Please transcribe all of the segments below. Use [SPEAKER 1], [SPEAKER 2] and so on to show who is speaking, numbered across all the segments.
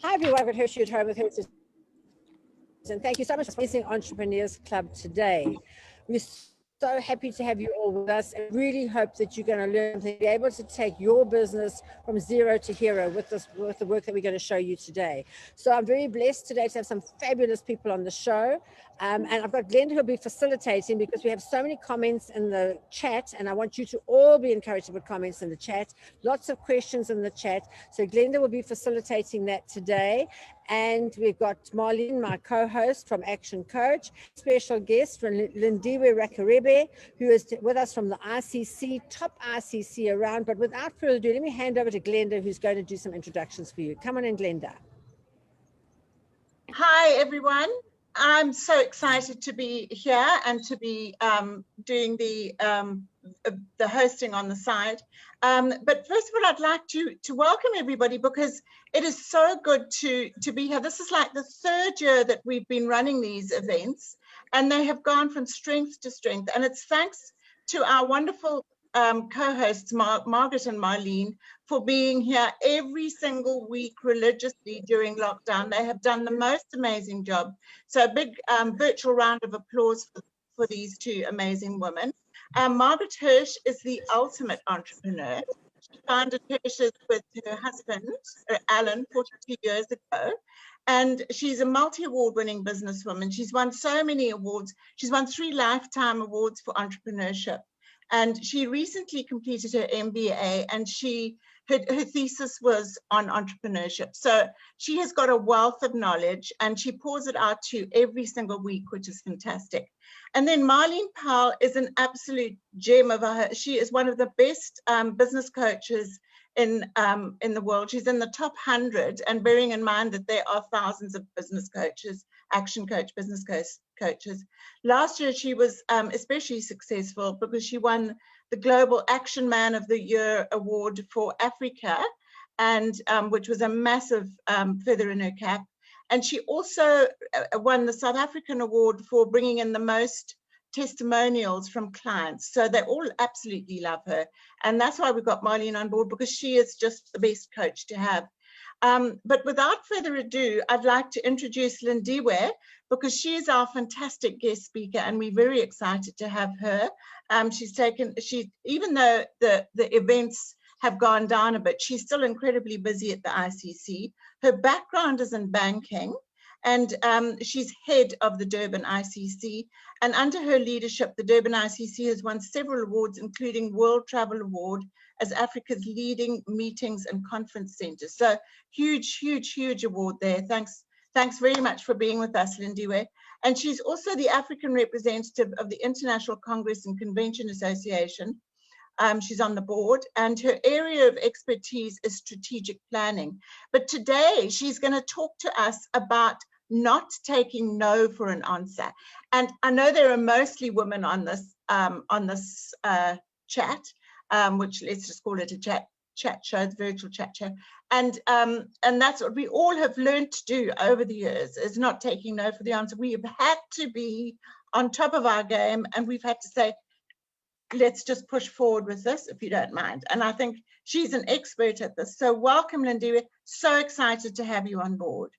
[SPEAKER 1] Hi everyone, Margaret Hirsch at home with Hirsch, and thank you so much for Amazing Entrepreneurs Club today. We're so happy to have you all with us, and really hope that you're going to learn something, be able to take your business from zero to hero with the work that we're going to show you today. So I'm very blessed today to have some fabulous people on the show. And I've got Glenda who'll be facilitating, because we have so many comments in the chat, and I want you to all be encouraged to put comments in the chat. Lots of questions in the chat. So Glenda will be facilitating that today. And we've got Marlene, my co-host from Action Coach, special guest from Lindiwe Rakharebe, who is with us from the ICC, top ICC around. But without further ado, let me hand over to Glenda, who's going to do some introductions for you. Come on in, Glenda.
[SPEAKER 2] Hi, everyone. I'm so excited to be here and to be doing the hosting on the side. But first of all, I'd like to welcome everybody, because it is so good to be here. This is like the third year that we've been running these events, and they have gone from strength to strength. And it's thanks to our wonderful co-hosts, Margaret and Marlene, for being here every single week religiously during lockdown. They have done the most amazing job. So a big virtual round of applause for these two amazing women. Margaret Hirsch is the ultimate entrepreneur. She founded Hirsch's with her husband, Alan, 42 years ago. And she's a multi-award winning businesswoman. She's won so many awards. She's won 3 lifetime awards for entrepreneurship. And she recently completed her MBA, and her thesis was on entrepreneurship. So she has got a wealth of knowledge, and she pours it out to you every single week, which is fantastic. And then Marlene Powell is an absolute gem of she is one of the best business coaches in the world. She's in the top 100, and bearing in mind that there are thousands of business coaches, action coach, business coaches. Last year, she was especially successful because she won the Global Action Man of the Year award for Africa, and which was a massive feather in her cap. And she also won the South African award for bringing in the most testimonials from clients. So they all absolutely love her. And that's why we've got Marlene on board, because she is just the best coach to have. But without further ado, I'd like to introduce Lindiwe, because she is our fantastic guest speaker, and we're very excited to have her. Even though the events have gone down a bit, she's still incredibly busy at the ICC. Her background is in banking, and she's head of the Durban ICC. And under her leadership, the Durban ICC has won several awards, including World Travel Award as Africa's leading meetings and conference center. So huge, huge, huge award there. Thanks very much for being with us, Lindiwe. And she's also the African representative of the International Congress and Convention Association. She's on the board, and her area of expertise is strategic planning. But today she's going to talk to us about not taking no for an answer. And I know there are mostly women on this chat, which let's just call it a chat show, it's virtual chat show. And that's what we all have learned to do over the years, is not taking no for the answer. We have had to be on top of our game, and we've had to say, let's just push forward with this, if you don't mind. And I think she's an expert at this. So welcome, Lindiwe. So excited to have you on board.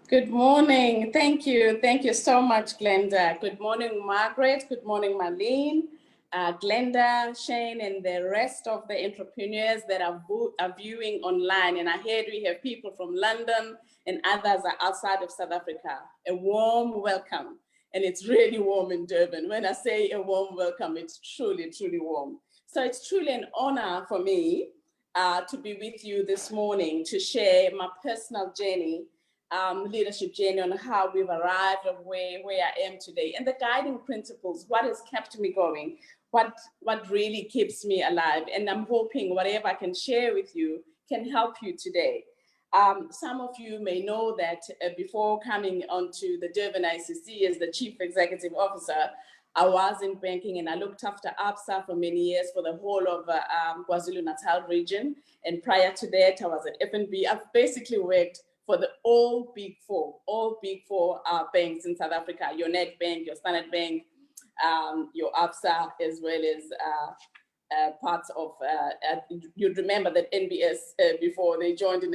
[SPEAKER 3] Good morning. Thank you. Thank you so much, Glenda. Good morning, Margaret. Good morning, Marlene, Glenda, Shane, and the rest of the entrepreneurs that are viewing online. And I heard we have people from London and others are outside of South Africa. A warm welcome. And it's really warm in Durban. When I say a warm welcome, it's truly, truly warm. So it's truly an honor for me to be with you this morning to share my personal journey, leadership journey, on how we've arrived at where I am today, and the guiding principles, what has kept me going, what really keeps me alive. And I'm hoping whatever I can share with you can help you today. Some of you may know that before coming onto the Durban ICC as the Chief Executive Officer, I was in banking, and I looked after ABSA for many years for the whole of KwaZulu-Natal region. And prior to that, I was at FNB. I've basically worked for all big four banks in South Africa, your Nedbank, your Standard Bank, your ABSA, as well as parts of, you'd remember that NBS before they joined in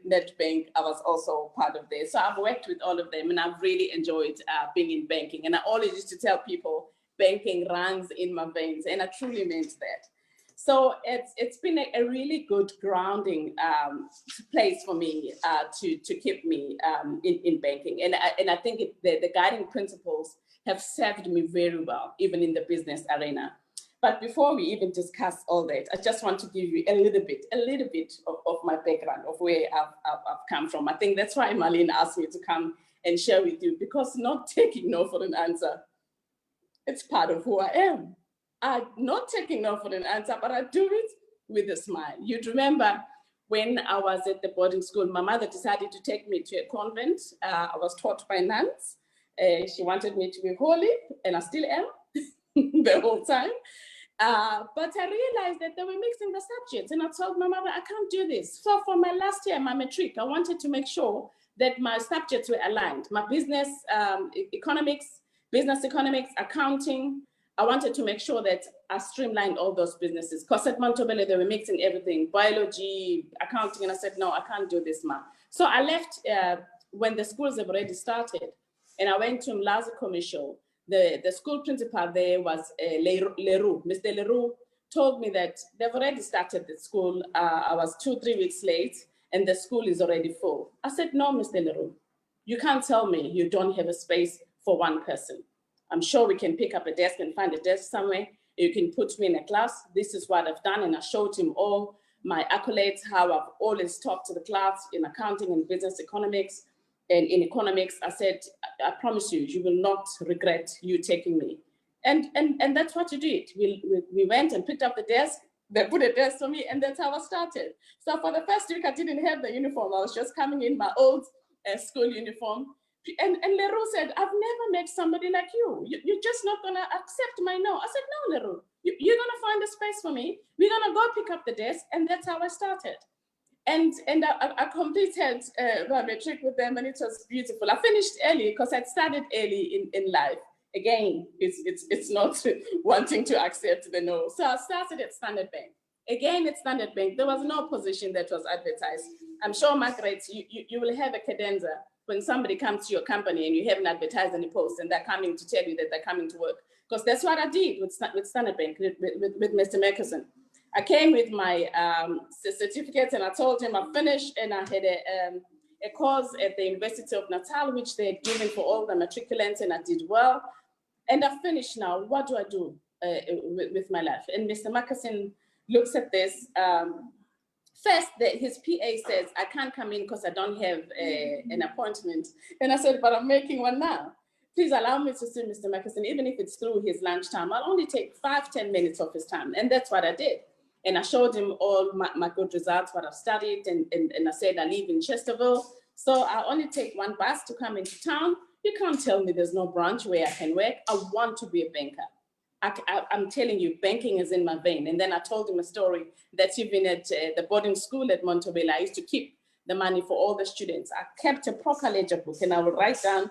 [SPEAKER 3] NetBank, I was also part of this. So I've worked with all of them and I've really enjoyed being in banking. And I always used to tell people banking runs in my veins, and I truly meant that. So it's been a really good grounding place for me to keep me in banking. And I think the guiding principles have served me very well, even in the business arena. But before we even discuss all that, I just want to give you a little bit of my background, of where I've come from. I think that's why Marlene asked me to come and share with you, because not taking no for an answer, it's part of who I am. I'm not taking no for an answer, but I do it with a smile. You'd remember when I was at the boarding school, my mother decided to take me to a convent. I was taught by nuns. She wanted me to be holy, and I still am the whole time. But I realized that they were mixing the subjects, and I told my mother, I can't do this. So for my last year, my matric, I wanted to make sure that my subjects were aligned. My business economics, accounting, I wanted to make sure that I streamlined all those businesses. Because at Montebello, they were mixing everything, biology, accounting, and I said, no, I can't do this, ma. So I left when the schools have already started, and I went to Mlazi Commercial. The school principal there was Leroux. Mr. Leroux told me that they've already started the school. I was 2-3 weeks late, and the school is already full. I said, no, Mr. Leroux, you can't tell me you don't have a space for one person. I'm sure we can pick up a desk and find a desk somewhere. You can put me in a class. This is what I've done. And I showed him all my accolades, how I've always talked to the class in accounting and business economics. And in economics, I said, I promise you, you will not regret you taking me. And that's what you did. We went and picked up the desk. They put a desk for me, and that's how I started. So for the first week, I didn't have the uniform. I was just coming in my old school uniform. And Leroux said, I've never met somebody like you. You're just not going to accept my no. I said, no, Leroux, you're going to find a space for me. We're going to go pick up the desk. And that's how I started. And I completed my matric with them, and it was beautiful. I finished early because I'd started early in life. Again, it's not wanting to accept the no. So I started at Standard Bank. Again, at Standard Bank, there was no position that was advertised. I'm sure, Margaret, you will have a cadenza when somebody comes to your company and you haven't advertised any posts and they're coming to tell you that they're coming to work. Because that's what I did with Standard Bank, with Mr. Murkison. I came with my certificates and I told him I finished, and I had a course at the University of Natal, which they had given for all the matriculants, and I did well. And I finished now. What do I do with my life? And Mr. Murkison looks at this. First, his PA says, I can't come in because I don't have an appointment. And I said, but I'm making one now. Please allow me to see Mr. Murkison, even if it's through his lunchtime. I'll only take 5-10 minutes of his time. And that's what I did. And I showed him all my good results, what I've studied. And I said, I live in Chesterville. So I only take one bus to come into town. You can't tell me there's no branch where I can work. I want to be a banker. I'm telling you, banking is in my vein. And then I told him a story that even at the boarding school at Montebello, I used to keep the money for all the students. I kept a proper ledger book, and I would write down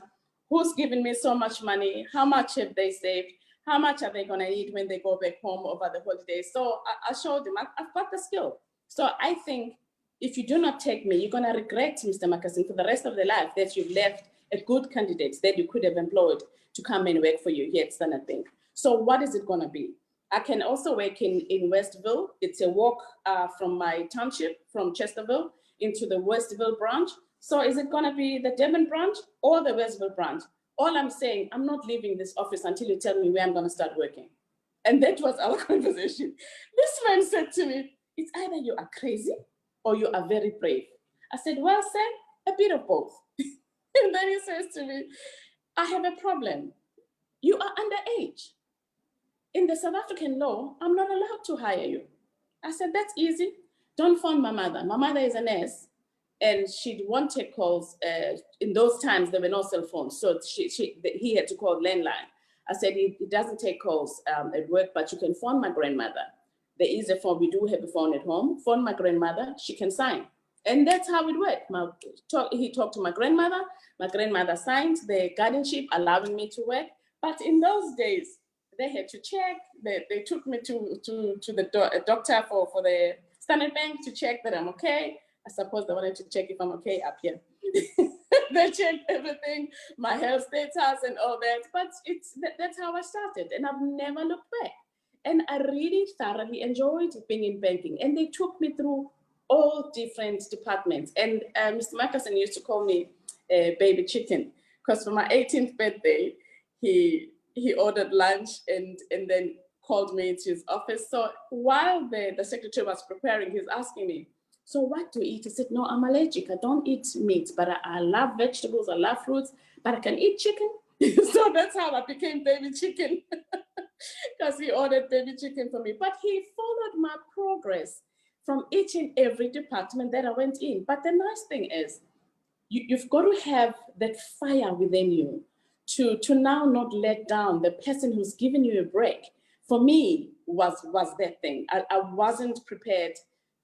[SPEAKER 3] who's given me so much money, how much have they saved, how much are they going to need when they go back home over the holidays. So I showed them I've got the skill. So I think if you do not take me, you're going to regret, Mr. Murkison, for the rest of the life that you've left a good candidate that you could have employed to come and work for you here at Standard Bank. So what is it going to be? I can also work in Westville. It's a walk from my township, from Chesterville, into the Westville branch. So is it going to be the Devon branch or the Westville branch? All I'm saying, I'm not leaving this office until you tell me where I'm going to start working. And that was our conversation. This man said to me, it's either you are crazy or you are very brave. I said, well, sir, a bit of both. And then he says to me, I have a problem. You are underage. In the South African law, I'm not allowed to hire you. I said, that's easy. Don't phone my mother. My mother is a nurse, and she won't take calls. In those times, there were no cell phones, so he had to call landline. I said, he doesn't take calls at work, but you can phone my grandmother. There is a phone. We do have a phone at home. Phone my grandmother. She can sign. And that's how it worked. He talked to my grandmother. My grandmother signed the guardianship, allowing me to work. But in those days, they had to check. They took me to the doctor for the Standard Bank to check that I'm okay. I suppose they wanted to check if I'm okay up here. They checked everything, my health status and all that. But that's how I started, and I've never looked back. And I really thoroughly enjoyed being in banking. And they took me through all different departments. And Mr. Markerson used to call me baby chicken, because for my 18th birthday, he ordered lunch and then called me into his office. So while the secretary was preparing, he's asking me, so what do you eat? I said, no, I'm allergic. I don't eat meat, but I love vegetables, I love fruits, but I can eat chicken. So that's how I became baby chicken, because he ordered baby chicken for me. But he followed my progress from each and every department that I went in. But the nice thing is, you've got to have that fire within you to now not let down the person who's giving you a break. For me, was that thing. I wasn't prepared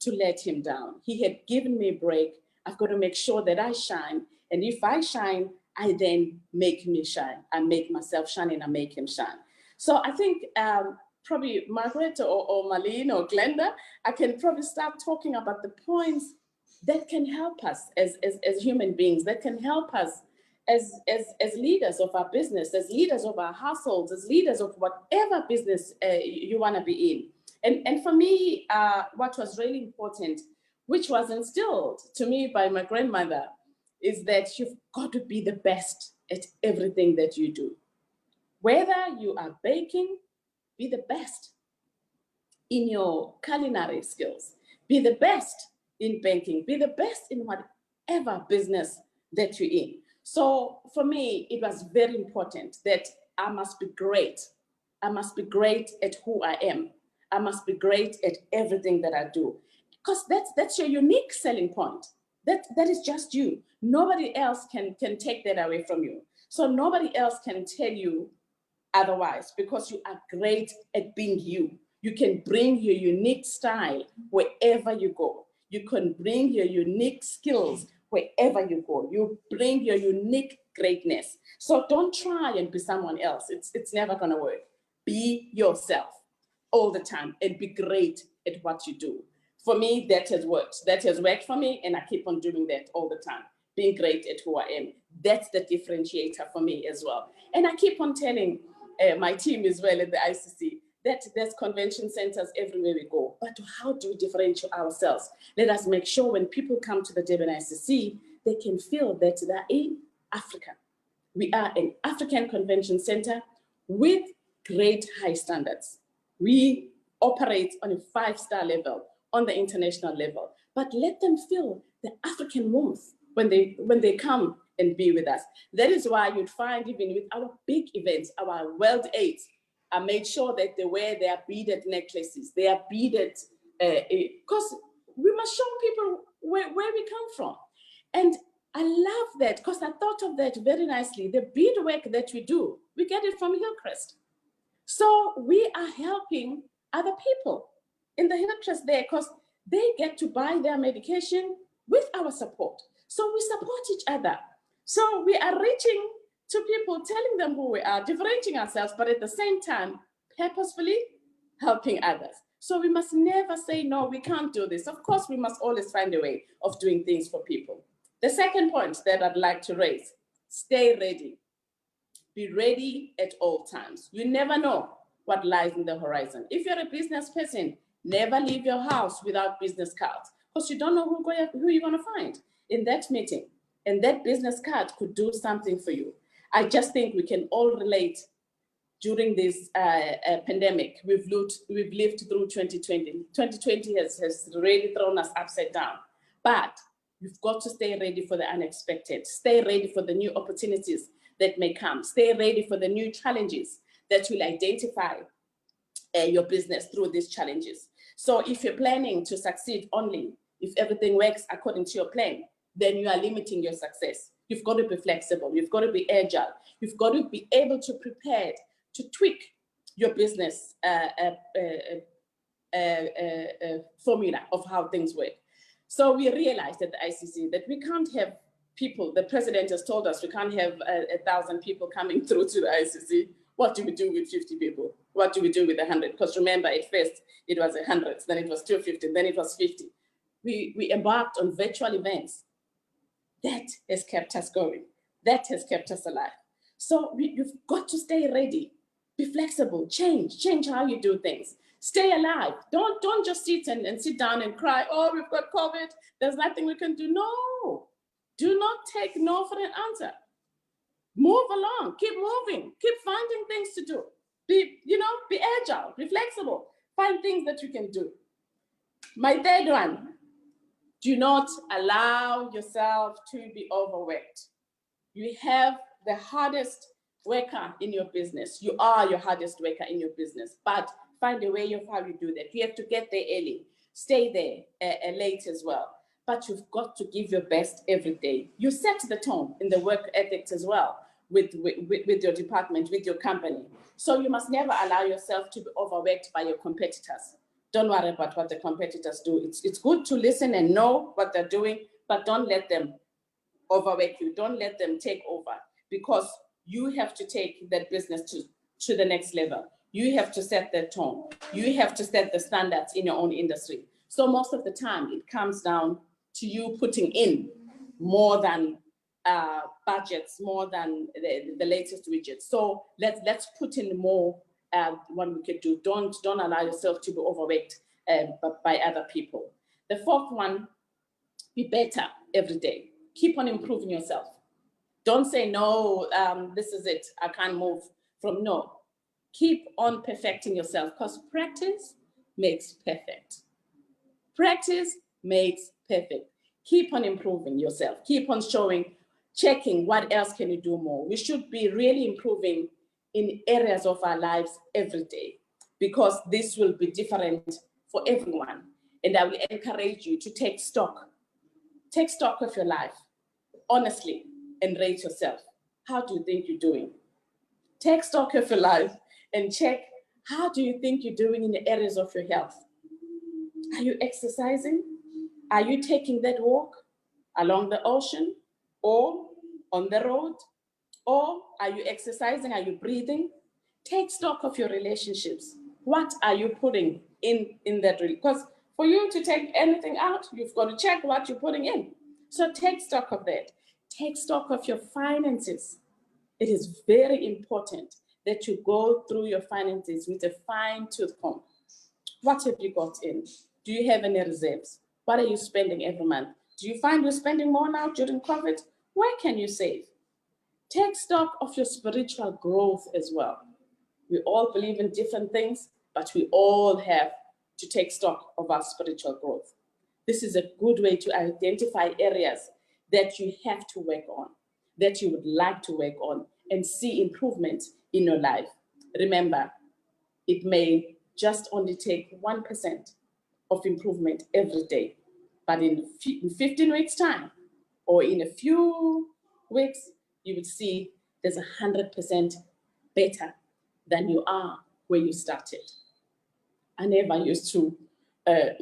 [SPEAKER 3] to let him down. He had given me a break. I've got to make sure that I shine. And if I shine, I then make me shine. I make myself shine and I make him shine. So I think probably Margaret or Marlene or Glenda, I can probably start talking about the points that can help us as human beings, that can help us as leaders of our business, as leaders of our households, as leaders of whatever business you want to be in. And for me, what was really important, which was instilled to me by my grandmother, is that you've got to be the best at everything that you do. Whether you are baking, be the best in your culinary skills, be the best in banking, be the best in whatever business that you're in. So for me, it was very important that I must be great. I must be great at who I am. I must be great at everything that I do, because that's your unique selling point. That is just you. Nobody else can take that away from you. So nobody else can tell you otherwise, because you are great at being you. You can bring your unique style wherever you go. You can bring your unique skills wherever you go. You bring your unique greatness. So don't try and be someone else. It's never gonna work. Be yourself all the time and be great at what you do. For me, that has worked. That has worked for me, and I keep on doing that all the time. Being great at who I am. That's the differentiator for me as well. And I keep on telling my team as well at the ICC that there's convention centers everywhere we go. But how do we differentiate ourselves? Let us make sure when people come to the Durban ICC, they can feel that they're in Africa. We are an African convention center with great high standards. We operate on a 5-star level, on the international level, but let them feel the African warmth when they come and be with us. That is why you'd find even with our big events, our World AIDS, I made sure that they wear their beaded necklaces, their beaded, because we must show people where we come from. And I love that, because I thought of that very nicely. The beadwork that we do, we get it from Hillcrest. So we are helping other people in the Hillcrest there, because they get to buy their medication with our support. So we support each other. So we are reaching to people, telling them who we are, differentiating ourselves, but at the same time, purposefully helping others. So we must never say, no, we can't do this. Of course, we must always find a way of doing things for people. The second point that I'd like to raise, stay ready. Be ready at all times. You never know what lies in the horizon. If you're a business person, never leave your house without business cards, because you don't know who you're going to find in that meeting. And that business card could do something for you. I just think we can all relate during this pandemic. We've lived through 2020. 2020 has really thrown us upside down. But you've got to stay ready for the unexpected. Stay ready for the new opportunities that may come. Stay ready for the new challenges that will identify your business through these challenges. So if you're planning to succeed only if everything works according to your plan, then you are limiting your success. You've got to be flexible. You've got to be agile. You've got to be able to prepare to tweak your business formula of how things work. So we realized at the ICC that we can't have people, the president has told us we can't have 1,000 people coming through to the ICC. What do we do with 50 people? What do we do with 100? Because remember, at first it was 100, then it was 250, then it was 50. We embarked on virtual events. That has kept us going. That has kept us alive. So you've got to stay ready. Be flexible, change how you do things. Stay alive. Don't just sit and sit down and cry, oh, we've got COVID, there's nothing we can do. No, do not take no for an answer. Move along, keep moving, keep finding things to do. Be agile, be flexible, find things that you can do. My third one, do not allow yourself to be overworked. You have the hardest worker in your business. You are your hardest worker in your business, but find a way of how you do that. You have to get there early, stay there late as well, but you've got to give your best every day. You set the tone in the work ethics as well with your department, with your company. So you must never allow yourself to be overworked by your competitors. Don't worry about what the competitors do. It's good to listen and know what they're doing, but don't let them overwork you. Don't let them take over, because you have to take that business to the next level. You have to set the tone. You have to set the standards in your own industry. So most of the time, it comes down to you putting in more than budgets, more than the latest widgets. So let's put in more what we could do. Don't allow yourself to be overworked by other people. The fourth one, be better every day. Keep on improving yourself. Don't say, no, this is it, I can't move from. No. Keep on perfecting yourself, because practice makes perfect. Practice makes perfect. Keep on improving yourself. Keep on checking what else can you do more. We should be really improving in areas of our lives every day, because this will be different for everyone. And I will encourage you to take stock. Take stock of your life, honestly, and rate yourself. How do you think you're doing? Take stock of your life and check, how do you think you're doing in the areas of your health? Are you exercising? Are you taking that walk along the ocean or on the road? Or are you exercising? Are you breathing? Take stock of your relationships. What are you putting in that? Because for you to take anything out, you've got to check what you're putting in. So take stock of that. Take stock of your finances. It is very important that you go through your finances with a fine-tooth comb. What have you got in? Do you have any reserves? What are you spending every month? Do you find you're spending more now during COVID? Where can you save? Take stock of your spiritual growth as well. We all believe in different things, but we all have to take stock of our spiritual growth. This is a good way to identify areas that you have to work on, that you would like to work on, and see improvement in your life. Remember, it may just only take 1% of improvement every day, but in 15 weeks' time, or in a few weeks, you would see there's 100% better than you are where you started. I never used to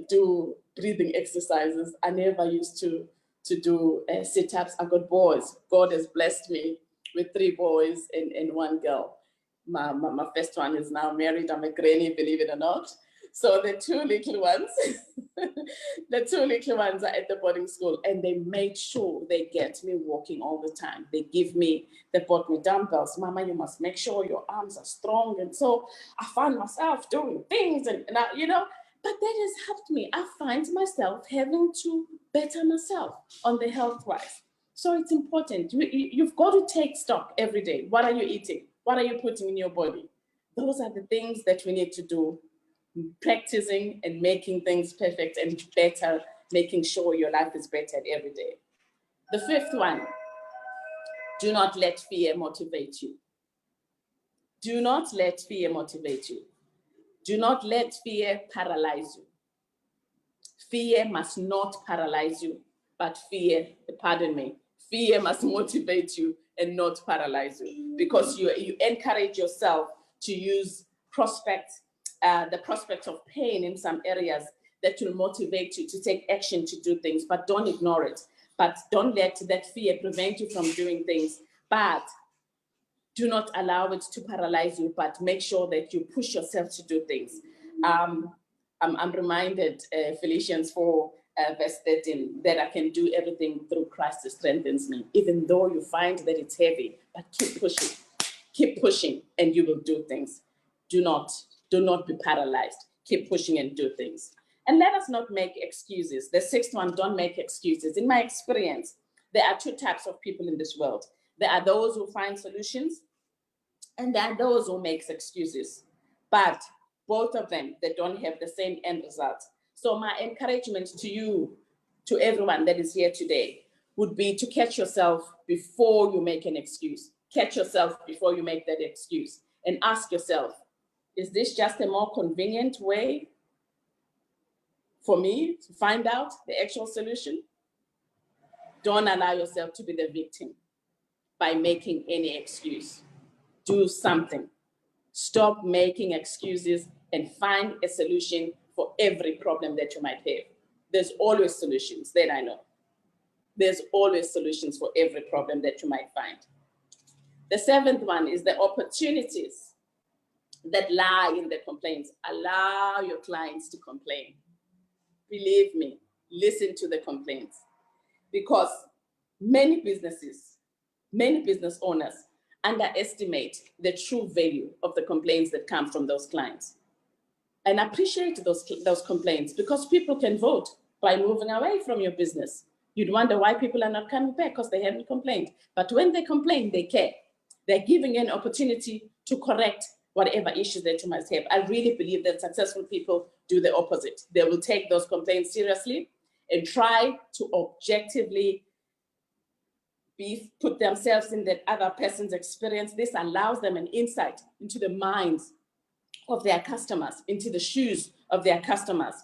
[SPEAKER 3] do breathing exercises. I never used to do sit-ups. I've got boys. God has blessed me with 3 boys and 1 girl. My first one is now married. I'm a granny, believe it or not. So the 2 little ones, are at the boarding school, and they made sure they get me walking all the time. They bought me dumbbells. Mama, you must make sure your arms are strong. And so I found myself doing things, and but that has helped me. I find myself having to better myself on the health-wise. So it's important. You've got to take stock every day. What are you eating? What are you putting in your body? Those are the things that we need to do. Practicing and making things perfect and better, making sure your life is better every day. The 5th one, do not let fear motivate you. Do not let fear motivate you. Do not let fear paralyze you. Fear must not paralyze you, but fear must motivate you and not paralyze you, because you encourage yourself to use the prospect of pain in some areas that will motivate you to take action to do things, but don't ignore it. But don't let that fear prevent you from doing things. But Do not allow it to paralyze you, but make sure that you push yourself to do things. I'm reminded, Philippians 4, verse 13, that I can do everything through Christ who strengthens me, even though you find that it's heavy, but keep pushing, and you will do things. Do not be paralyzed. Keep pushing and do things. And let us not make excuses. The sixth one, don't make excuses. In my experience, there are two types of people in this world. There are those who find solutions, and there are those who make excuses. But both of them, they don't have the same end result. So my encouragement to you, to everyone that is here today, would be to catch yourself before you make an excuse. Catch yourself before you make that excuse and ask yourself, is this just a more convenient way for me to find out the actual solution? Don't allow yourself to be the victim by making any excuse. Do something. Stop making excuses and find a solution for every problem that you might have. There's always solutions, that I know. There's always solutions for every problem that you might find. The seventh one is the opportunities that lie in the complaints. Allow your clients to complain. Believe me, listen to the complaints, because many business owners underestimate the true value of the complaints that come from those clients. And appreciate those complaints, because people can vote by moving away from your business. You'd wonder why people are not coming back, because they haven't complained. But when they complain, they care. They're giving you an opportunity to correct whatever issues that you must have. I really believe that successful people do the opposite. They will take those complaints seriously and try to objectively put themselves in that other person's experience. This allows them an insight into the minds of their customers, into the shoes of their customers.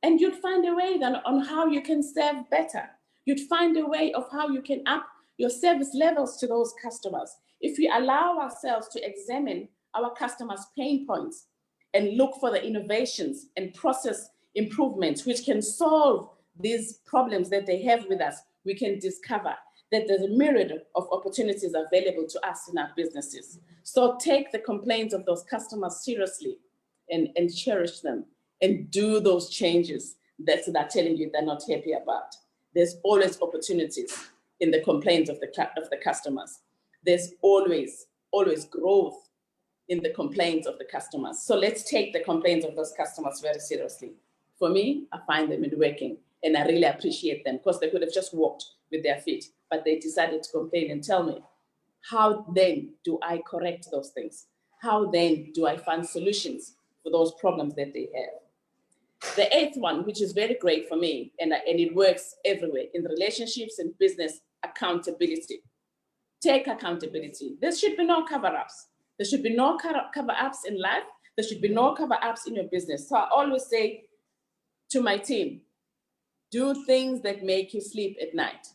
[SPEAKER 3] And you'd find a way then on how you can serve better. You'd find a way of how you can up your service levels to those customers. If we allow ourselves to examine our customers' pain points and look for the innovations and process improvements which can solve these problems that they have with us, we can discover that there's a myriad of opportunities available to us in our businesses. So take the complaints of those customers seriously and cherish them and do those changes that they're telling you they're not happy about. There's always opportunities in the complaints of the customers. There's always growth in the complaints of the customers. So let's take the complaints of those customers very seriously. For me, I find them working, and I really appreciate them, because they could have just walked with their feet, but they decided to complain and tell me, how then do I correct those things? How then do I find solutions for those problems that they have? The eighth one, which is very great for me, and it works everywhere, in relationships and business, accountability. Take accountability. There should be no cover-ups. There should be no cover-ups in life. There should be no cover-ups in your business. So I always say to my team, do things that make you sleep at night.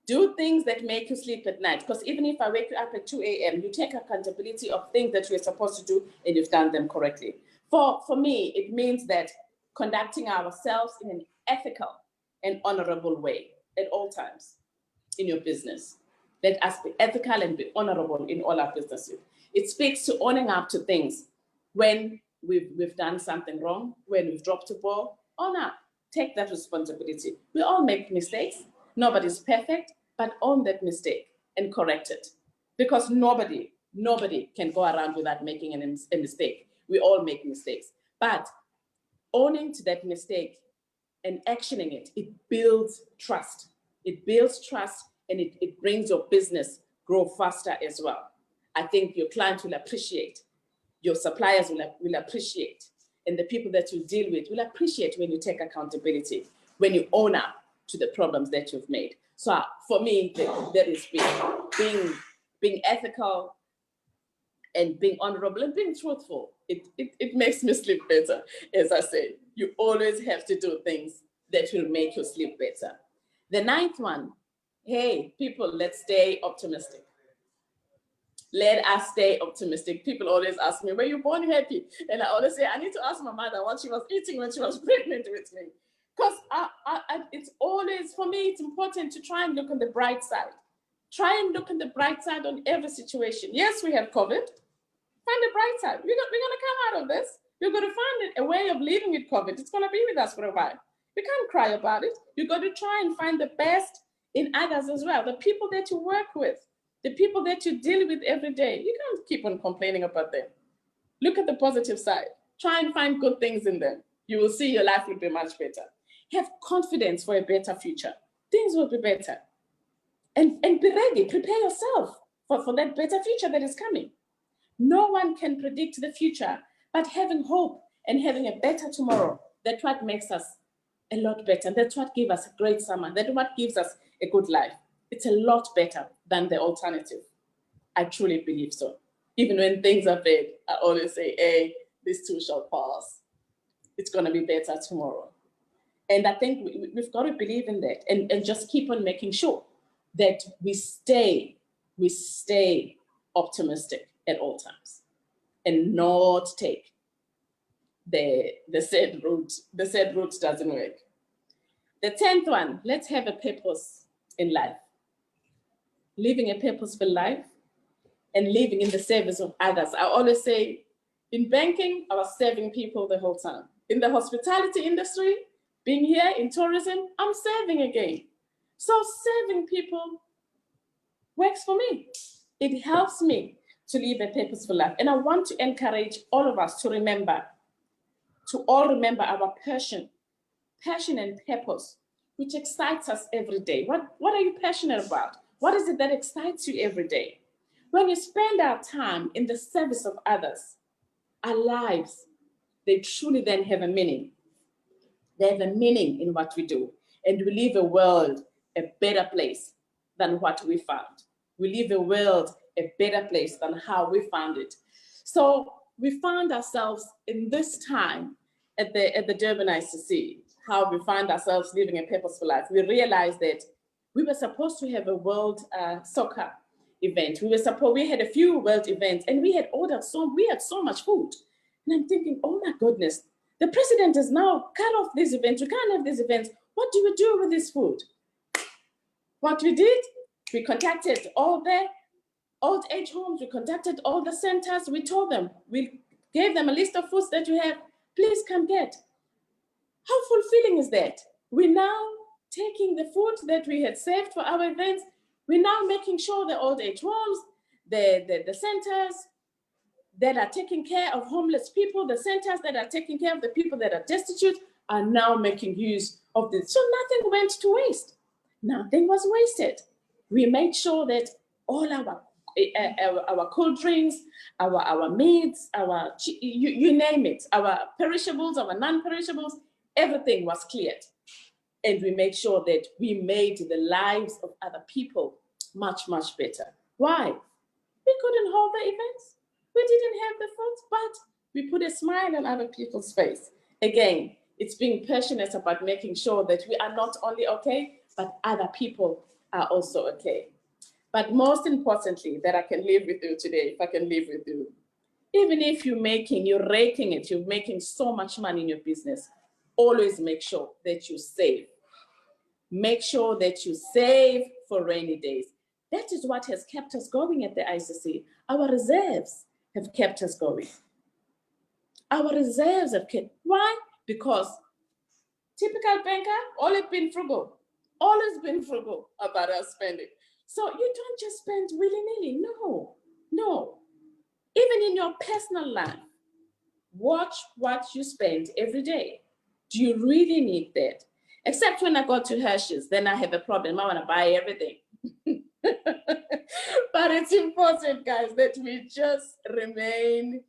[SPEAKER 3] Do things that make you sleep at night. Because even if I wake you up at 2 a.m., you take accountability of things that you're supposed to do and you've done them correctly. For me, it means that conducting ourselves in an ethical and honorable way at all times in your business. Let us be ethical and be honorable in all our businesses. It speaks to owning up to things. When we've done something wrong, when we've dropped a ball, own up. Take that responsibility. We all make mistakes. Nobody's perfect, but own that mistake and correct it. Because nobody can go around without making a mistake. We all make mistakes. But owning to that mistake and actioning it, it builds trust. It builds trust, and it brings your business grow faster as well. I think your clients will appreciate, your suppliers will appreciate, and the people that you deal with will appreciate when you take accountability, when you own up to the problems that you've made. So for me, that is being ethical and being honorable and being truthful. It makes me sleep better. As I say, you always have to do things that will make you sleep better. The ninth one, hey, people, let's stay optimistic. Let us stay optimistic. People always ask me, were you born happy? And I always say, I need to ask my mother what she was eating when she was pregnant with me. Because it's always, for me, it's important to try and look on the bright side. Try and look on the bright side on every situation. Yes, we have COVID. Find the bright side. We're going to come out of this. You're going to find a way of living with COVID. It's going to be with us for a while. You can't cry about it. You've got to try and find the best in others as well. The people that you work with, the people that you deal with every day. You can't keep on complaining about them. Look at the positive side. Try and find good things in them. You will see your life will be much better. Have confidence for a better future. Things will be better. And be ready. Prepare yourself for that better future that is coming. No one can predict the future, but having hope and having a better tomorrow, that's what makes us a lot better. That's what gives us a great summer. That's what gives us a good life. It's a lot better than the alternative. I truly believe so. Even when things are bad, I always say, hey, this too shall pass. It's going to be better tomorrow. And I think we've got to believe in that and just keep on making sure that we stay optimistic at all times and not take the said route. The said route doesn't work. The 10th one, let's have a purpose in life. Living a purposeful life and living in the service of others. I always say, in banking, I was serving people the whole time. In the hospitality industry, being here in tourism, I'm serving again. So serving people works for me. It helps me to live a purposeful life. And I want to encourage all of us to all remember our passion and purpose, which excites us every day. What are you passionate about? What is it that excites you every day? When we spend our time in the service of others, our lives, they truly then have a meaning. They have a meaning in what we do. And we leave a world a better place than what we found. We leave a world a better place than how we found it. So we found ourselves in this time at the Durban ICC, how we find ourselves living a purposeful life. We realized that we were supposed to have a world soccer event. We had a few world events and we had so much food. And I'm thinking, oh my goodness, the president has now cut off these events. We can't have these events. What do we do with this food? What we did, we contacted all the old age homes, we contacted all the centers, we told them, we gave them a list of foods that you have, please come get. How fulfilling is that? We're now taking the food that we had saved for our events, we're now making sure the old age homes, the centers that are taking care of homeless people, the centers that are taking care of the people that are destitute are now making use of this. So nothing went to waste. Nothing was wasted. We made sure that all our cold drinks, our meats, you name it, our perishables, our non-perishables, everything was cleared. And we made sure that we made the lives of other people much, much better. Why? We couldn't hold the events. We didn't have the funds, but we put a smile on other people's face. Again, it's being passionate about making sure that we are not only okay, but other people are also okay. But most importantly, that I can live with you today, if I can live with you, even if you're raking it, you're making so much money in your business, always make sure that you save. Make sure that you save for rainy days. That is what has kept us going at the ICC. Our reserves have kept us going. Our reserves have kept, why? Because typical banker, always been frugal about our spending. So you don't just spend willy-nilly, no. Even in your personal life, watch what you spend every day. Do you really need that? Except when I go to Hirsch's, then I have a problem. I want to buy everything. But it's important, guys, that we just remain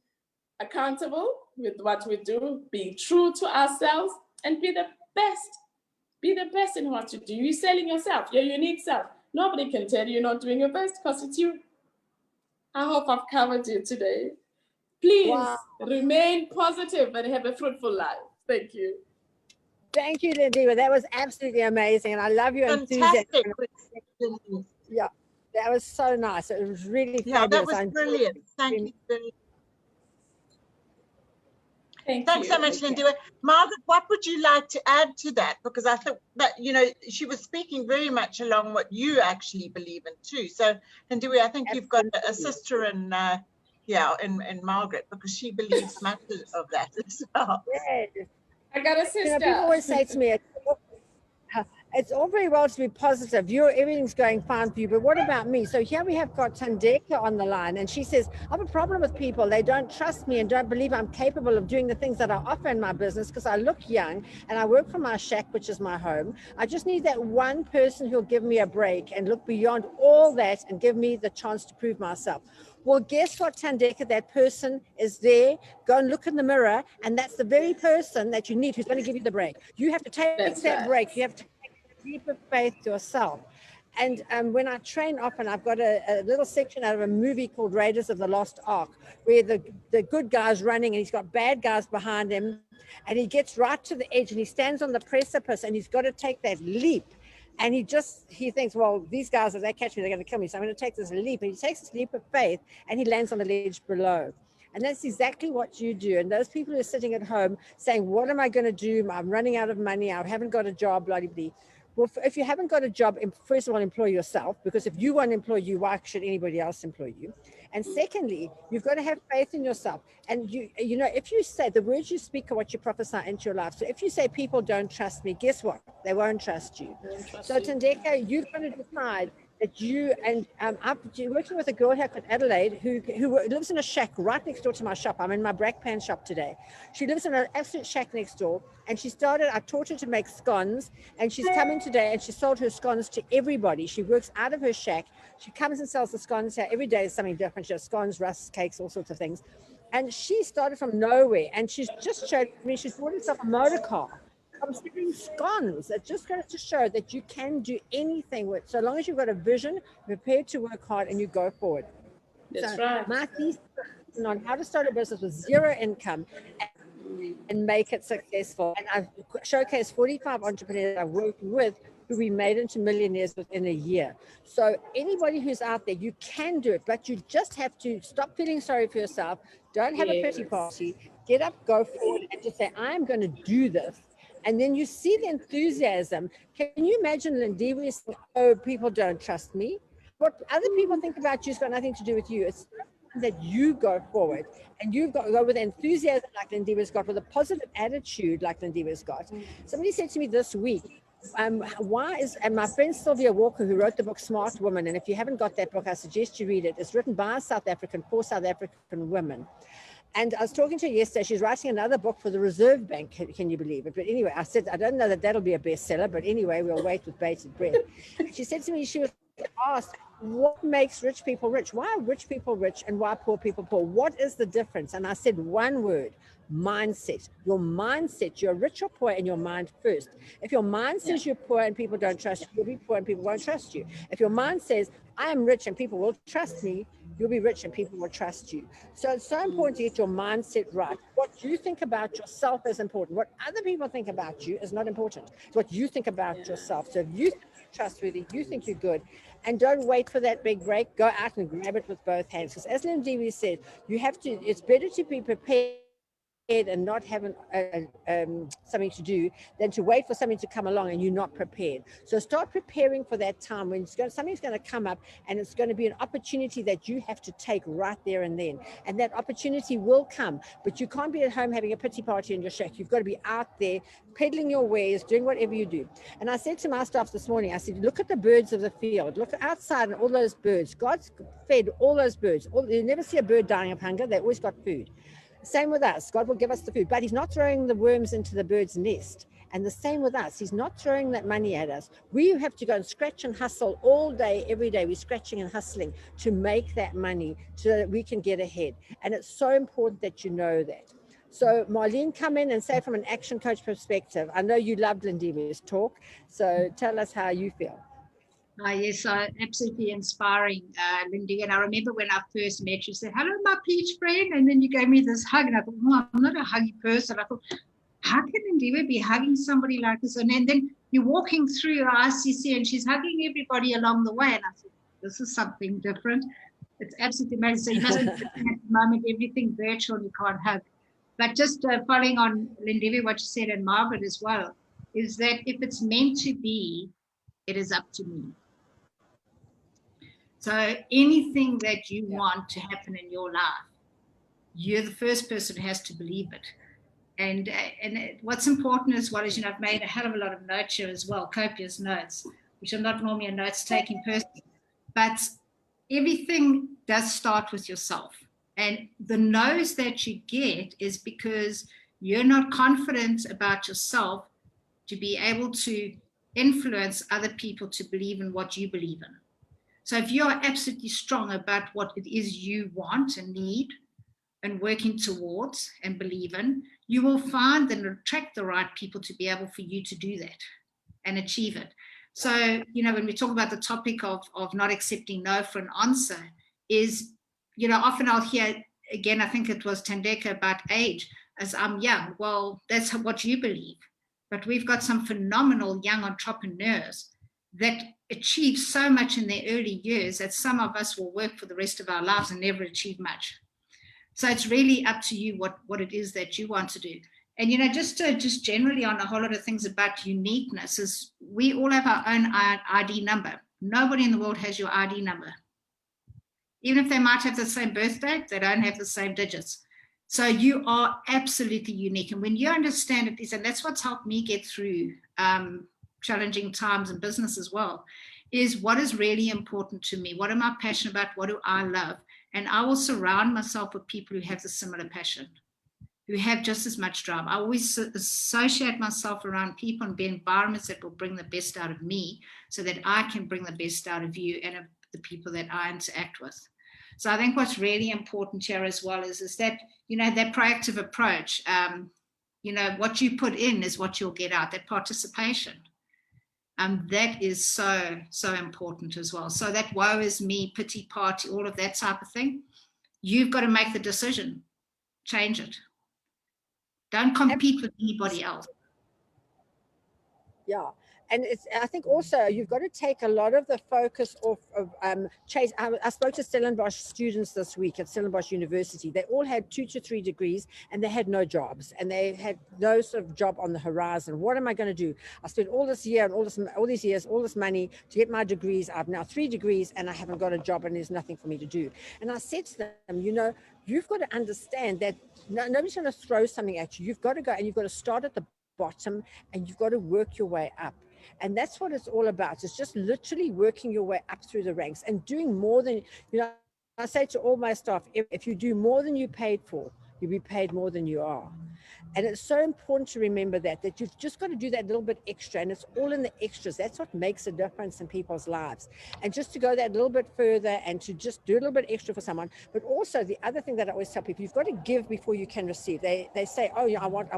[SPEAKER 3] accountable with what we do, be true to ourselves, and be the best. Be the best in what you do. You're selling yourself, your unique self. Nobody can tell you you're not doing your best because it's you. I hope I've covered you today. Please remain positive and have a fruitful life. Thank you.
[SPEAKER 1] Thank you, Lindiwe. That was absolutely amazing. And I love your enthusiasm. Yeah, that was so nice. It was really fabulous.
[SPEAKER 2] That was brilliant. Thank you. Thanks so much, Lindiwe. Margaret, what would you like to add to that? Because I thought that, you know, she was speaking very much along what you actually believe in too. So, Lindiwe, I think you've got a sister in, in Margaret, because she believes much of that as well.
[SPEAKER 1] Yes.
[SPEAKER 3] I got a sister.
[SPEAKER 1] You know, people always say to me, it's all very well to be positive. Everything's going fine for you, but what about me? So here we have got Thandeka on the line, and she says, I have a problem with people. They don't trust me and don't believe I'm capable of doing the things that I offer in my business because I look young and I work from my shack, which is my home. I just need that one person who'll give me a break and look beyond all that and give me the chance to prove myself. Well, guess what, Thandeka? That person is there. Go and look in the mirror, and that's the very person that you need who's going to give you the break. You have to take that break. You have to deeper faith to yourself. And when I train often, I've got a little section out of a movie called Raiders of the Lost Ark, where the good guy's running and he's got bad guys behind him, and he gets right to the edge and he stands on the precipice and he's got to take that leap. And he thinks, well, these guys, if they catch me, they're going to kill me. So I'm going to take this leap. And he takes this leap of faith and he lands on the ledge below. And that's exactly what you do. And those people who are sitting at home saying, what am I going to do? I'm running out of money. I haven't got a job, blah, blah, blah. Well, if you haven't got a job, first of all, employ yourself, because if you won't employ you, why should anybody else employ you? And secondly, you've got to have faith in yourself. And you know, if you say the words you speak are what you prophesy into your life. So if you say people don't trust me, guess what? They won't trust you. So Thandeka, you've got to decide that you, and I'm working with a girl here called Adelaide who lives in a shack right next door to my shop. I'm in my Brakpan shop today. She lives in an absolute shack next door, and I taught her to make scones, and she's come in today and she sold her scones to everybody. She works out of her shack. She comes and sells the scones here. Every day is something different. She has scones, rusks, cakes, all sorts of things. And she started from nowhere, and she's just showed me, she's bought herself a motor car. I'm selling scones. It just goes to show that you can do anything with, so long as you've got a vision, prepared to work hard, and you go forward.
[SPEAKER 3] That's right.
[SPEAKER 1] My thesis on how to start a business with zero income and make it successful. And I've showcased 45 entrepreneurs I've worked with who we made into millionaires within a year. So anybody who's out there, you can do it, but you just have to stop feeling sorry for yourself. Don't have a pity party. Get up, go forward, and just say, I'm going to do this. And then you see the enthusiasm. Can you imagine Lindiwe saying, oh, people don't trust me? What other people think about you has got nothing to do with you. It's that you go forward, and you've got to go with enthusiasm like Lindiwe's got, with a positive attitude like Lindiwe's got. Somebody said to me this week, and my friend Sylvia Walker, who wrote the book Smart Woman, and if you haven't got that book, I suggest you read it. It's written by a South African for South African women. And I was talking to her yesterday. She's writing another book for the Reserve Bank. Can you believe it? But anyway, I said, I don't know that that'll be a bestseller, but anyway, we'll wait with bated breath. She said to me, she was asked, what makes rich people rich? Why are rich people rich and why are poor people poor? What is the difference? And I said one word: mindset. Your mindset. You're rich or poor in your mind first. If your mind says you're poor and people don't trust you, you'll be poor and people won't trust you. If your mind says, I am rich and people will trust me, you'll be rich and people will trust you. So it's so important to get your mindset right. What you think about yourself is important. What other people think about you is not important. It's what you think about yourself. So if you think you're trustworthy, you think you're good, and don't wait for that big break, go out and grab it with both hands. Because as Lindiwe said, it's better to be prepared and not having something to do than to wait for something to come along and you're not prepared. So start preparing for that time when something's going to come up, and it's going to be an opportunity that you have to take right there and then. And that opportunity will come, but you can't be at home having a pity party in your shack. You've got to be out there peddling your wares, doing whatever you do. And I said to my staff this morning, I said, look at the birds of the field. Look outside and all those birds. God's fed all those birds. You never see a bird dying of hunger. They always got food. Same with us. God will give us the food, but he's not throwing the worms into the bird's nest. And the same with us. He's not throwing that money at us. We have to go and scratch and hustle all day, every day. We're scratching and hustling to make that money so that we can get ahead. And it's so important that you know that. So Marlene, come in and say from an action coach perspective, I know you loved Lindiwe's talk. So tell us how you feel.
[SPEAKER 4] Yes, absolutely inspiring, Lindiwe. And I remember when I first met you, said, hello, my peach friend. And then you gave me this hug. And I thought, oh, I'm not a huggy person. I thought, how can Lindiwe be hugging somebody like this? And then you're walking through your ICC and she's hugging everybody along the way. And I thought, this is something different. It's absolutely amazing. So you must be at the moment, everything virtual, you can't hug. But just following on Lindiwe, what you said, and Margaret as well, is that if it's meant to be, it is up to me. So anything that you want to happen in your life, you're the first person who has to believe it. And what's important as well is, you know, I've made a hell of a lot of notes here as well, copious notes, which I'm not normally a notes-taking person. But everything does start with yourself. And the no's that you get is because you're not confident about yourself to be able to influence other people to believe in what you believe in. So if you're absolutely strong about what it is you want and need and working towards and believe in, you will find and attract the right people to be able for you to do that and achieve it. So, you know, when we talk about the topic of not accepting no for an answer is, you know, often I'll hear, again, I think it was Tandeka about age, as I'm young. Well, that's what you believe. But we've got some phenomenal young entrepreneurs that achieve so much in their early years that some of us will work for the rest of our lives and never achieve much. So it's really up to you what it is that you want to do. And, you know, just generally on a whole lot of things about uniqueness is we all have our own ID number. Nobody in the world has your ID number. Even if they might have the same birthday, they don't have the same digits. So you are absolutely unique. And when you understand it, and that's what's helped me get through challenging times in business as well, is what is really important to me? What am I passionate about? What do I love? And I will surround myself with people who have the similar passion, who have just as much drive. I always associate myself around people and be environments that will bring the best out of me so that I can bring the best out of you and of the people that I interact with. So I think what's really important here as well is that, you know, that proactive approach, you know, what you put in is what you'll get out, that participation. That is so, so important as well. So that woe is me, pity party, all of that type of thing, you've got to make the decision, change it. Don't compete with anybody else.
[SPEAKER 1] Yeah. And I think also you've got to take a lot of the focus off of chase. I spoke to Stellenbosch students this week at Stellenbosch University. They all had 2 to 3 degrees and they had no jobs and they had no sort of job on the horizon. What am I going to do? I spent all this year and all these years, all this money to get my degrees. I've now 3 degrees and I haven't got a job and there's nothing for me to do. And I said to them, you know, you've got to understand that nobody's going to throw something at you. You've got to go and you've got to start at the bottom and you've got to work your way up. And that's what it's all about. It's just literally working your way up through the ranks and doing more than, you know, I say to all my staff, if you do more than you paid for, you'll be paid more than you are. And it's so important to remember that you've just got to do that little bit extra, and it's all in the extras. That's what makes a difference in people's lives. And just to go that little bit further and to just do a little bit extra for someone. But also the other thing that I always tell people, you've got to give before you can receive. They say, oh yeah, I want.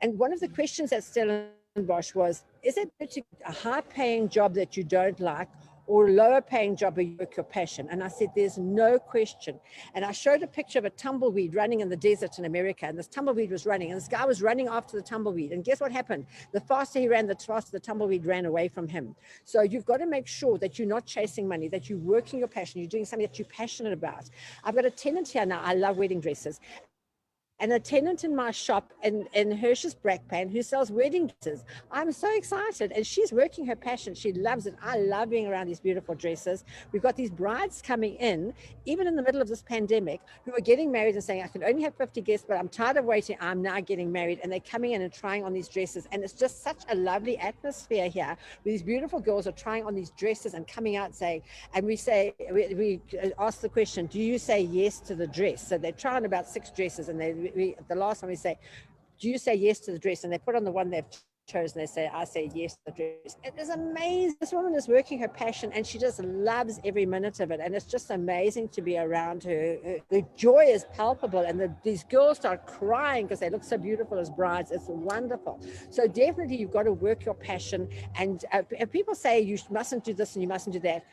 [SPEAKER 1] And one of the questions that Stellenbosch was, is it a high-paying job that you don't like or a lower-paying job where you work your passion? And I said, there's no question. And I showed a picture of a tumbleweed running in the desert in America, and this tumbleweed was running, and this guy was running after the tumbleweed. And guess what happened? The faster he ran, the faster the tumbleweed ran away from him. So you've got to make sure that you're not chasing money, that you're working your passion, you're doing something that you're passionate about. I've got a tenant here now. I love wedding dresses. And a tenant in my shop in Hirsch's Brackpan who sells wedding dresses. I'm so excited. And she's working her passion. She loves it. I love being around these beautiful dresses. We've got these brides coming in, even in the middle of this pandemic, who are getting married and saying, I can only have 50 guests, but I'm tired of waiting. I'm now getting married. And they're coming in and trying on these dresses. And it's just such a lovely atmosphere here where these beautiful girls are trying on these dresses and coming out saying, and we say, we ask the question, do you say yes to the dress? So they're trying about 6 dresses, and the last time we say, do you say yes to the dress? And they put on the one they've chosen. They say, I say yes to the dress. It is amazing. This woman is working her passion and she just loves every minute of it. And it's just amazing to be around her. The joy is palpable, and these girls start crying because they look so beautiful as brides. It's wonderful. So definitely you've got to work your passion. And if people say you mustn't do this and you mustn't do that,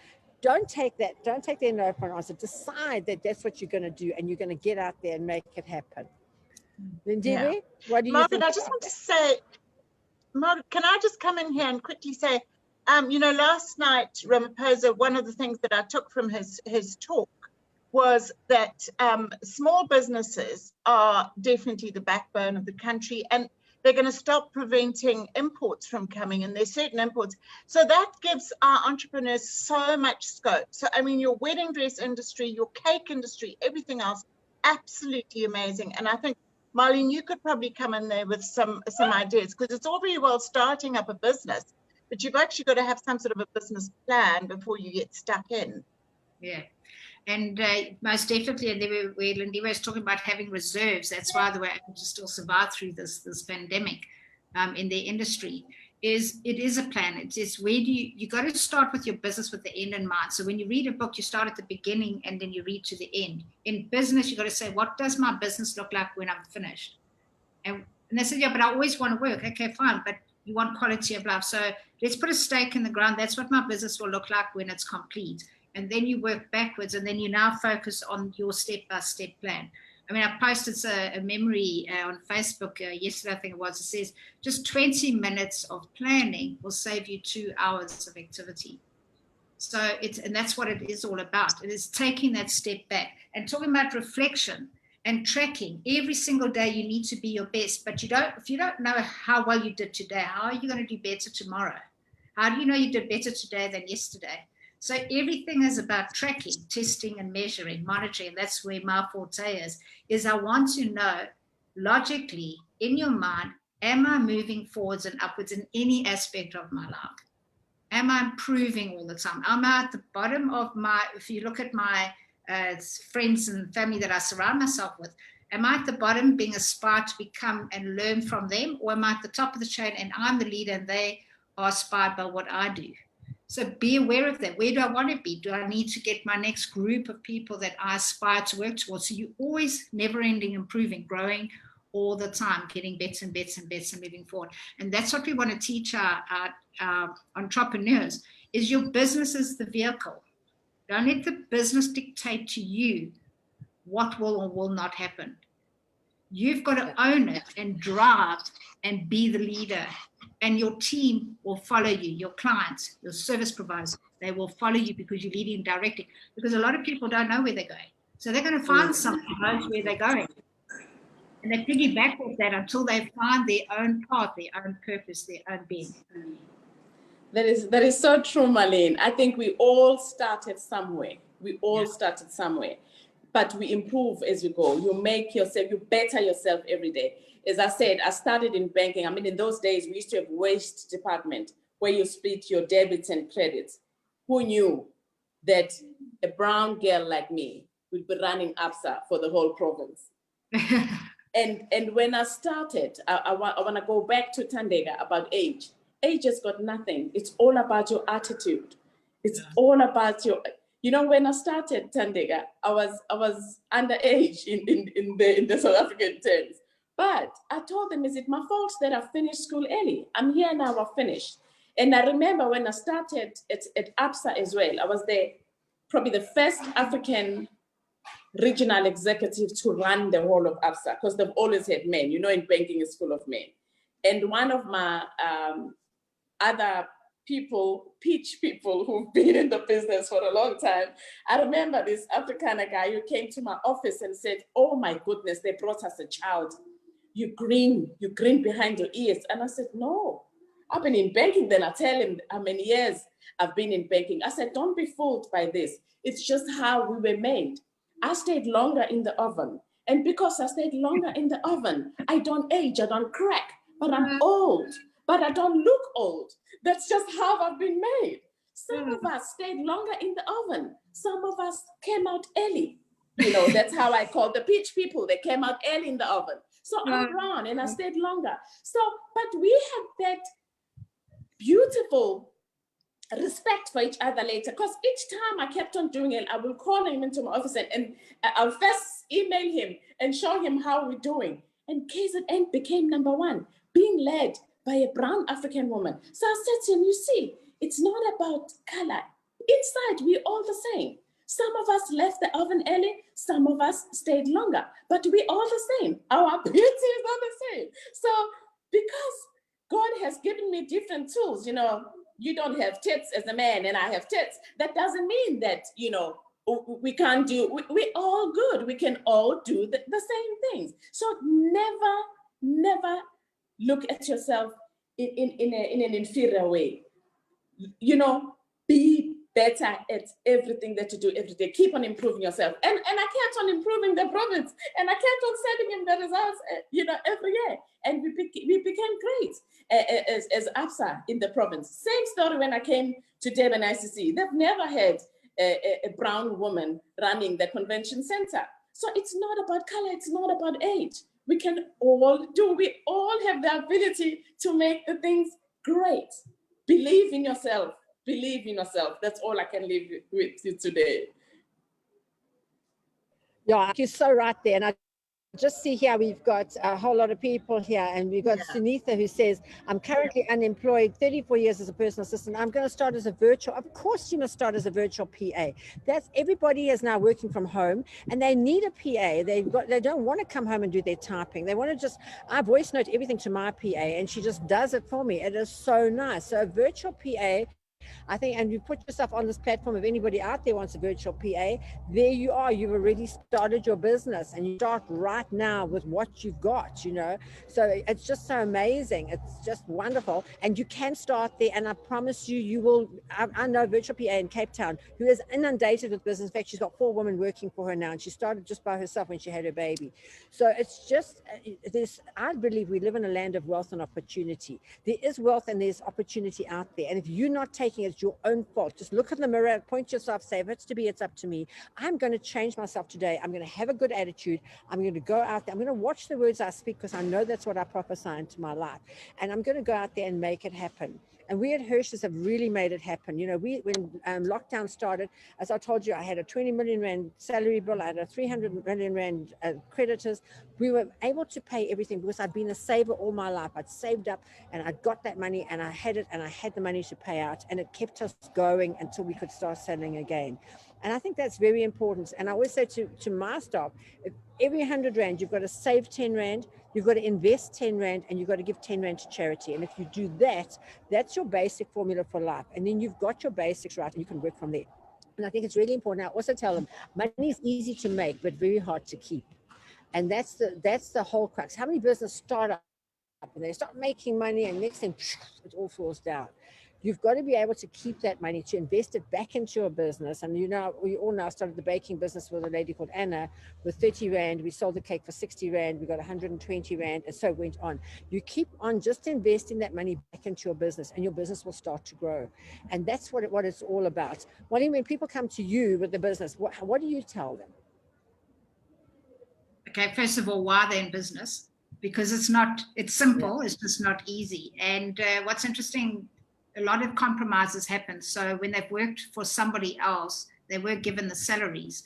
[SPEAKER 1] don't take that. Don't take their no for an answer. Decide that that's what you're going to do, and you're going to get out there and make it happen. Lindiwe, what do you
[SPEAKER 2] Margaret,
[SPEAKER 1] think?
[SPEAKER 2] I just want to say, Margaret, can I just come in here and quickly say, you know, last night, Ramaphosa, one of the things that I took from his talk was that small businesses are definitely the backbone of the country, and they're going to stop preventing imports from coming in. There's certain imports. So that gives our entrepreneurs so much scope. So, I mean, your wedding dress industry, your cake industry, everything else, absolutely amazing. And I think, Marlene, you could probably come in there with some ideas, because it's all very well starting up a business, but you've actually got to have some sort of a business plan before you get stuck in.
[SPEAKER 4] Yeah. And most definitely, and where Lindiwe was talking about having reserves, that's why they were able to still survive through this pandemic in their industry. It is a plan. It's where you got to start with your business with the end in mind. So when you read a book, you start at the beginning and then you read to the end. In business, you got to say, what does my business look like when I'm finished? And they said, yeah, but I always want to work. Okay, fine, but you want quality of life. So let's put a stake in the ground. That's what my business will look like when it's complete. And then you work backwards, and then you now focus on your step-by-step plan. I mean, I posted a memory on Facebook yesterday, I think it was. It says just 20 minutes of planning will save you 2 hours of activity. So and that's what it is all about. It is taking that step back and talking about reflection and tracking. Every single day you need to be your best, but if you don't know how well you did today, how are you going to do better tomorrow? How do you know you did better today than yesterday? So everything is about tracking, testing and measuring, monitoring. And that's where my forte is I want to know logically in your mind, am I moving forwards and upwards in any aspect of my life? Am I improving all the time? Am I at the bottom of if you look at my friends and family that I surround myself with, am I at the bottom being aspired to become and learn from them? Or am I at the top of the chain and I'm the leader and they are inspired by what I do? So be aware of that. Where do I want to be? Do I need to get my next group of people that I aspire to work towards? So you're always never-ending improving, growing all the time, getting better and better and better, moving forward. And that's what we want to teach our entrepreneurs, is your business is the vehicle. Don't let the business dictate to you what will or will not happen. You've got to own it and drive and be the leader. And your team will follow you, your clients, your service providers, they will follow you because you're leading directly. Because a lot of people don't know where they're going. So they're going to find someone who knows where they're going. And they piggyback with that until they find their own path, their own purpose, their own being.
[SPEAKER 3] That is so true, Marlene. I think we all started somewhere. Started somewhere. But we improve as you go. You better yourself every day. As I said, I started in banking. I mean, in those days, we used to have waste department where you split your debits and credits. Who knew that a brown girl like me would be running ABSA for the whole province? And when I started, I want to go back to Thandeka about age. Age has got nothing. It's all about your attitude. It's all about your. You know, when I started Thandeka, I was underage in the South African terms. But I told them, is it my fault that I finished school early? I'm here now, I've finished. And I remember when I started at ABSA as well, I was probably the first African regional executive to run the whole of ABSA, because they've always had men. You know, in banking is full of men. And one of my other pitch people who've been in the business for a long time, I remember this Afrikaner guy who came to my office and said, oh my goodness, they brought us a child. You grin behind your ears. And I said, no, I've been in banking. Then I tell him how many years I've been in banking. I said, don't be fooled by this. It's just how we were made. I stayed longer in the oven. And because I stayed longer in the oven, I don't age, I don't crack, but I'm old, but I don't look old. That's just how I've been made. Some of us stayed longer in the oven. Some of us came out early. You know, that's how I call the pitch people. They came out early in the oven. So I'm brown and I stayed longer. So, but we had that beautiful respect for each other later, because each time I kept on doing it, I will call him into my office and I'll first email him and show him how we're doing. And KZN became #1, being led by a brown African woman. So I said to him, you see, it's not about color. Inside, we're all the same. Some of us left the oven early, some of us stayed longer, but we're all the same. Our beauty is all the same. So because God has given me different tools, you know, you don't have tits as a man and I have tits. That doesn't mean that, you know, we can't do, we're all good. We can all do the same things. So never look at yourself in an inferior way. You know, be better at everything that you do every day. Keep on improving yourself. And I kept on improving the province, and I kept on sending him the results, you know, every year. And we became great as ABSA in the province. Same story when I came to Durban ICC. They've never had a brown woman running the convention center. So it's not about color, it's not about age. We can all do, we all have the ability to make the things great. Believe in yourself, believe in yourself. That's all I can leave with you today.
[SPEAKER 1] Yeah, you're so right there. And I just see here, we've got a whole lot of people here, and we've got Sunitha who says, I'm currently unemployed, 34 years as a personal assistant. I'm going to start as a virtual. Of course, you must start as a virtual PA. That's, everybody is now working from home, and they need a PA. They don't want to come home and do their typing. They want to just, I voice note everything to my PA, and she just does it for me. It is so nice. So a virtual PA, I think, and you put yourself on this platform, if anybody out there wants a virtual PA, there you are, you've already started your business, and you start right now with what you've got, you know. So it's just so amazing. It's just wonderful. And you can start there, and I promise you, you will, I know a virtual PA in Cape Town who is inundated with business. In fact, she's got 4 women working for her now, and she started just by herself when she had her baby. So it's just this, I believe we live in a land of wealth and opportunity. There is wealth and there's opportunity out there. And if you're not taking it, it's your own fault. Just look in the mirror, point yourself, say, if it's to be, it's up to me. I'm going to change myself today. I'm going to have a good attitude. I'm going to go out there. I'm going to watch the words I speak, because I know that's what I prophesy into my life. And I'm going to go out there and make it happen. And we at Hirsch's have really made it happen. You know, when lockdown started, as I told you, I had a 20 million Rand salary bill. I had a 300 million Rand creditors. We were able to pay everything because I'd been a saver all my life. I'd saved up and I'd got that money, and I had it, and I had the money to pay out, and it kept us going until we could start selling again. And I think that's very important. And I always say to my staff, if every 100 Rand, you've got to save 10 Rand, you've got to invest 10 Rand, and you've got to give 10 Rand to charity. And if you do that, that's your basic formula for life. And then you've got your basics right, and you can work from there. And I think it's really important. I also tell them, money is easy to make, but very hard to keep. And that's the whole crux. How many businesses start up and they start making money, and next thing, it all falls down. You've got to be able to keep that money, to invest it back into your business. And you know, we all now started the baking business with a lady called Anna with 30 Rand. We sold the cake for 60 Rand. We got 120 Rand, and so it went on. You keep on just investing that money back into your business, and your business will start to grow. And that's what it's all about. When people come to you with the business, what do you tell them?
[SPEAKER 4] Okay, first of all, why they're in business? Because it's simple, it's just not easy. And what's interesting, a lot of compromises happen. So when they've worked for somebody else, they were given the salaries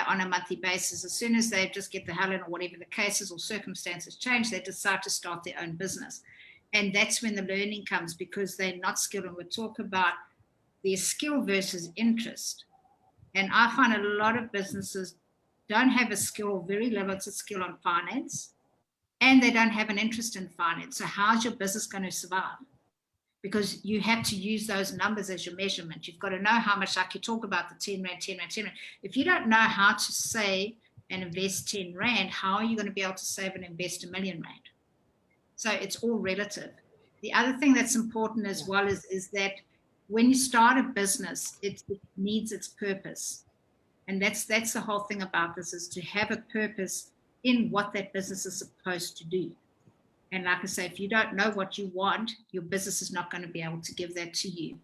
[SPEAKER 4] on a monthly basis. As soon as they just get the hell in, or whatever the cases or circumstances change, they decide to start their own business. And that's when the learning comes, because they're not skilled. And we'll talk about their skill versus interest. And I find a lot of businesses don't have a skill, or very limited skill on finance, and they don't have an interest in finance. So how's your business going to survive? Because you have to use those numbers as your measurement. You've got to know how much, like you talk about the 10 Rand, 10 Rand, 10 Rand. If you don't know how to save and invest 10 Rand, how are you going to be able to save and invest 1 million Rand? So it's all relative. The other thing that's important as well is that when you start a business, it needs its purpose. And that's the whole thing about this, is to have a purpose in what that business is supposed to do. And like I say, if you don't know what you want, your business is not going to be able to give that to you.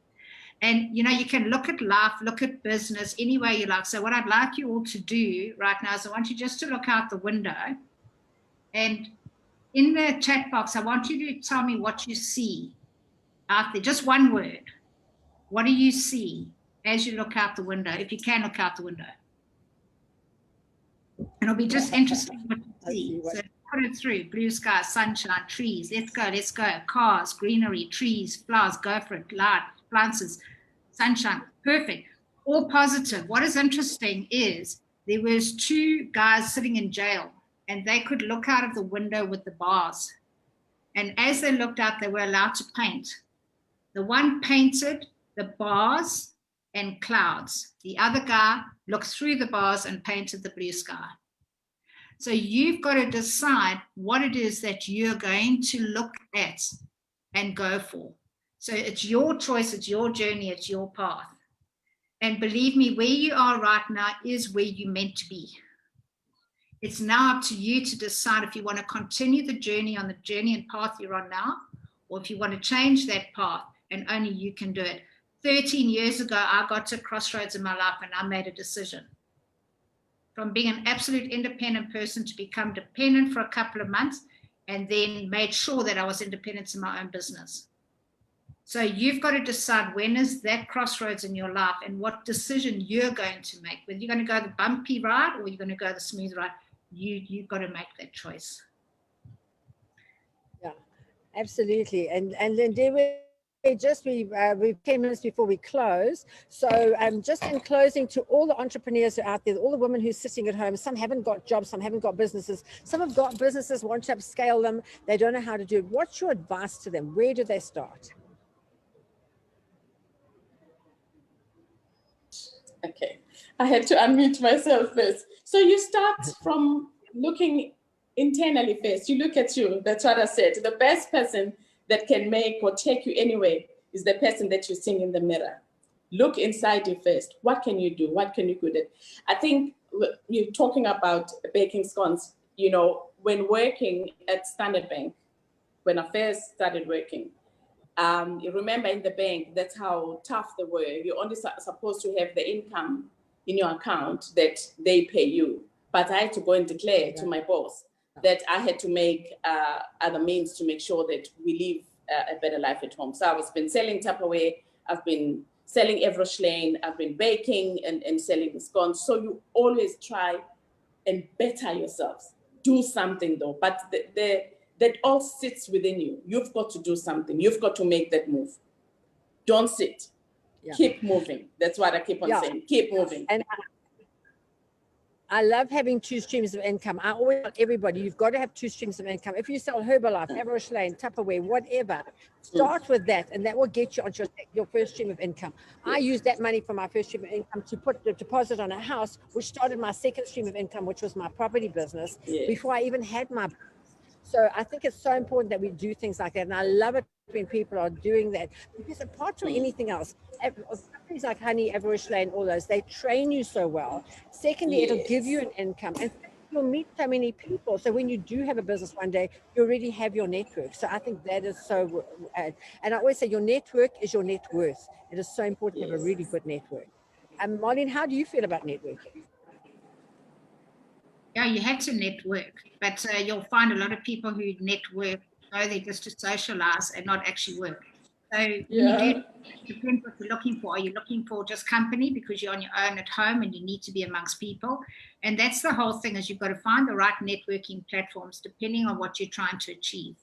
[SPEAKER 4] And, you know, you can look at life, look at business, any way you like. So what I'd like you all to do right now is I want you just to look out the window. And in the chat box, I want you to tell me what you see out there. Just one word. What do you see as you look out the window, if you can look out the window? And it'll be just interesting what you see. So put it through. Blue sky, sunshine, trees. Let's go. Cars, greenery, trees, flowers. Go for it. Light, plants, sunshine. Perfect. All positive. What is interesting is there was 2 guys sitting in jail, and they could look out of the window with the bars. And as they looked out, they were allowed to paint. The one painted the bars and clouds. The other guy looked through the bars and painted the blue sky. So you've got to decide what it is that you're going to look at and go for. So it's your choice, it's your journey, it's your path. And believe me, where you are right now is where you're meant to be. It's now up to you to decide if you want to continue the journey on the journey and path you're on now, or if you want to change that path, and only you can do it. 13 years ago, I got to a crossroads in my life and I made a decision. From being an absolute independent person to become dependent for a couple of months, and then made sure that I was independent in my own business. So you've got to decide when is that crossroads in your life and what decision you're going to make. Whether you're going to go the bumpy ride or you're going to go the smooth ride, you've got to make that choice.
[SPEAKER 1] Yeah, absolutely. And Lindiwe, just we 10 minutes before we close. So just in closing, to all the entrepreneurs who are out there, all the women who's sitting at home, some haven't got jobs, some haven't got businesses, some have got businesses, want to upscale them, they don't know how to do it. What's your advice to them? Where do they start?
[SPEAKER 3] Okay, I had to unmute myself first. So you start from looking internally first. You look at you. That's what I said. The best person that can make or take you anywhere is the person that you see in the mirror. Look inside you first. What can you do? What can you do? I think you're talking about baking scones. You know, when working at Standard Bank, when I first started working, you remember in the bank, that's how tough they were. You're only supposed to have the income in your account that they pay you. But I had to go and declare to my boss that I had to make other means to make sure that we live a better life at home. So I've been selling Tupperware, I've been selling Evershlane, I've been baking and selling scones. So you always try and better yourselves. Do something though, but that all sits within you. You've got to do something. You've got to make that move. Don't sit. Yeah. Keep moving. That's what I keep on saying. Keep moving.
[SPEAKER 1] And I love having 2 streams of income. I always tell everybody, you've got to have 2 streams of income. If you sell Herbalife, Evershlane, Tupperware, whatever, start with that, and that will get you on your first stream of income. I used that money from my first stream of income to put the deposit on a house, which started my second stream of income, which was my property business, before I even had my. So I think it's so important that we do things like that. And I love it when people are doing that, because apart from anything else, companies like Honey, Evershlane, all those, they train you so well. Secondly, it'll give you an income, and you'll meet so many people. So when you do have a business one day, you already have your network. So I think that is so, and I always say your network is your net worth. It is so important to have a really good network. Marlene, how do you feel about networking?
[SPEAKER 4] Yeah, you have to network, but you'll find a lot of people who network go there just to socialize and not actually work. So it depends what you're looking for. Are you looking for just company because you're on your own at home and you need to be amongst people? And that's the whole thing, is you've got to find the right networking platforms depending on what you're trying to achieve.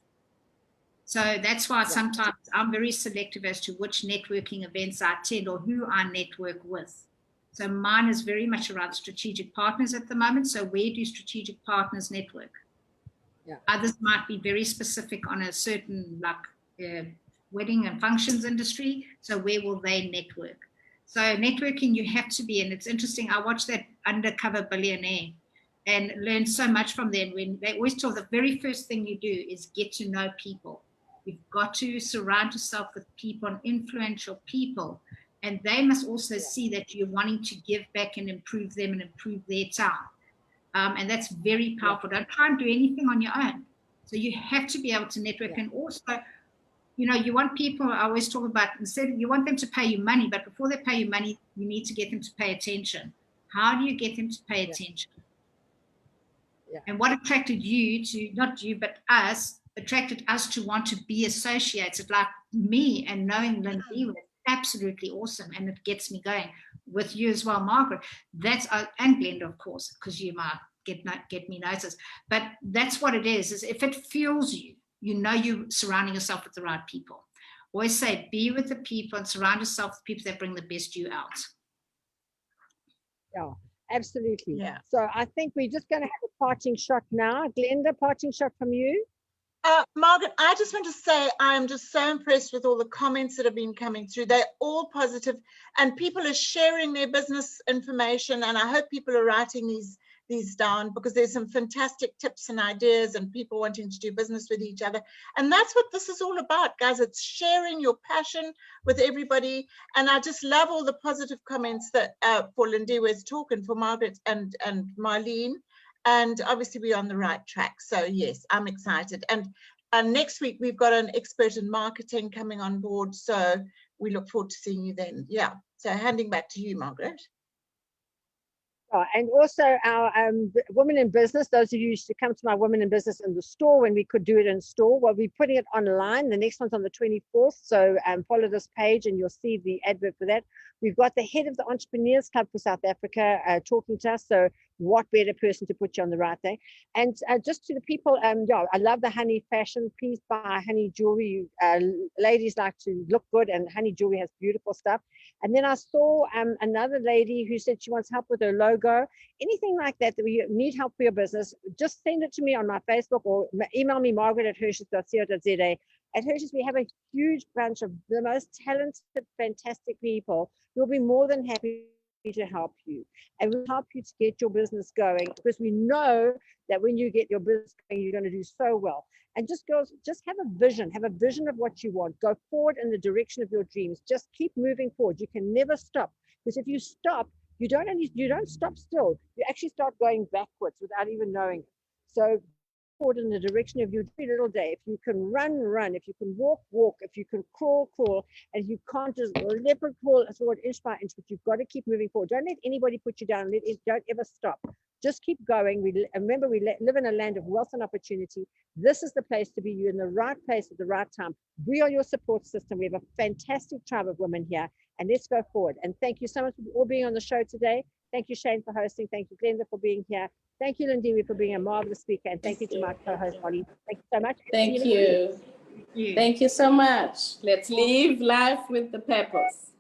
[SPEAKER 4] So that's why sometimes I'm very selective as to which networking events I attend or who I network with. So mine is very much around strategic partners at the moment. So where do strategic partners network? Others might be very specific on a certain wedding and functions industry. So where will they network? So networking, you have to be, and it's interesting. I watched that Undercover Billionaire and learned so much from them. When they always tell the very first thing you do is get to know people. You've got to surround yourself with people and influential people. And they must also see that you're wanting to give back and improve them and improve their town. And that's very powerful. Don't try and do anything on your own. So you have to be able to network. And also, you want people, I always talk about, instead, you want them to pay you money, but before they pay you money, you need to get them to pay attention. How do you get them to pay attention? And what attracted you to, not you, but us, attracted us to want to be associated, like me and knowing Lindiwe. Absolutely awesome, and it gets me going with you as well, Margaret. That's and Glenda, of course, because you might get me noticed. But that's what it is if it fuels you, you're surrounding yourself with the right people. Always say, be with the people and surround yourself with people that bring the best you out.
[SPEAKER 1] Yeah, absolutely. So I think we're just going to have a parting shot now. Glenda, parting shot from you.
[SPEAKER 2] Margaret, I just want to say I am just so impressed with all the comments that have been coming through. They're all positive, and people are sharing their business information, and I hope people are writing these down, because there's some fantastic tips and ideas and people wanting to do business with each other. And that's what this is all about, guys. It's sharing your passion with everybody. And I just love all the positive comments that for Lindiwe's talk and for Margaret and Marlene. And obviously we're on the right track. So yes, I'm excited. And next week we've got an expert in marketing coming on board. So we look forward to seeing you then. Yeah. So handing back to you, Margaret.
[SPEAKER 1] And also our Women in Business, those of you who used to come to my Women in Business in the store when we could do it in store, well, we're putting it online. The next one's on the 24th. So follow this page and you'll see the advert for that. We've got the head of the Entrepreneurs Club for South Africa talking to us. So what better person to put you on the right day? And just to the people, yeah, I love the honey fashion. Please buy honey jewelry. Ladies like to look good, and honey jewelry has beautiful stuff. And then I saw another lady who said she wants help with her logo. Anything like that we need help for your business, just send it to me on my Facebook or email me, margaret@hirsch's.co.za. At Hirsch's, we have a huge bunch of the most talented, fantastic people who will be more than happy to help you, and we'll help you to get your business going, because we know that when you get your business going, you're going to do so well. And just girls, just have a vision of what you want. Go forward in the direction of your dreams. Just keep moving forward. You can never stop, because if you stop, you don't stop still. You actually start going backwards without even knowing it. So forward in the direction of your little day. If you can run. If you can walk. If you can crawl. And if you can't, just leopard crawl forward inch by inch. But you've got to keep moving forward. Don't let anybody put you down. Don't ever stop. Just keep going. Remember, we live in a land of wealth and opportunity. This is the place to be. You're in the right place at the right time. We are your support system. We have a fantastic tribe of women here, and let's go forward. And thank you so much for all being on the show today. Thank you, Shane, for hosting. Thank you, Glenda, for being here. Thank you, Lindiwe, for being a marvelous speaker. And thank you to my co-host, Holly. Thank you so much.
[SPEAKER 3] Thank you. Thank you so much. Let's live life with the purpose.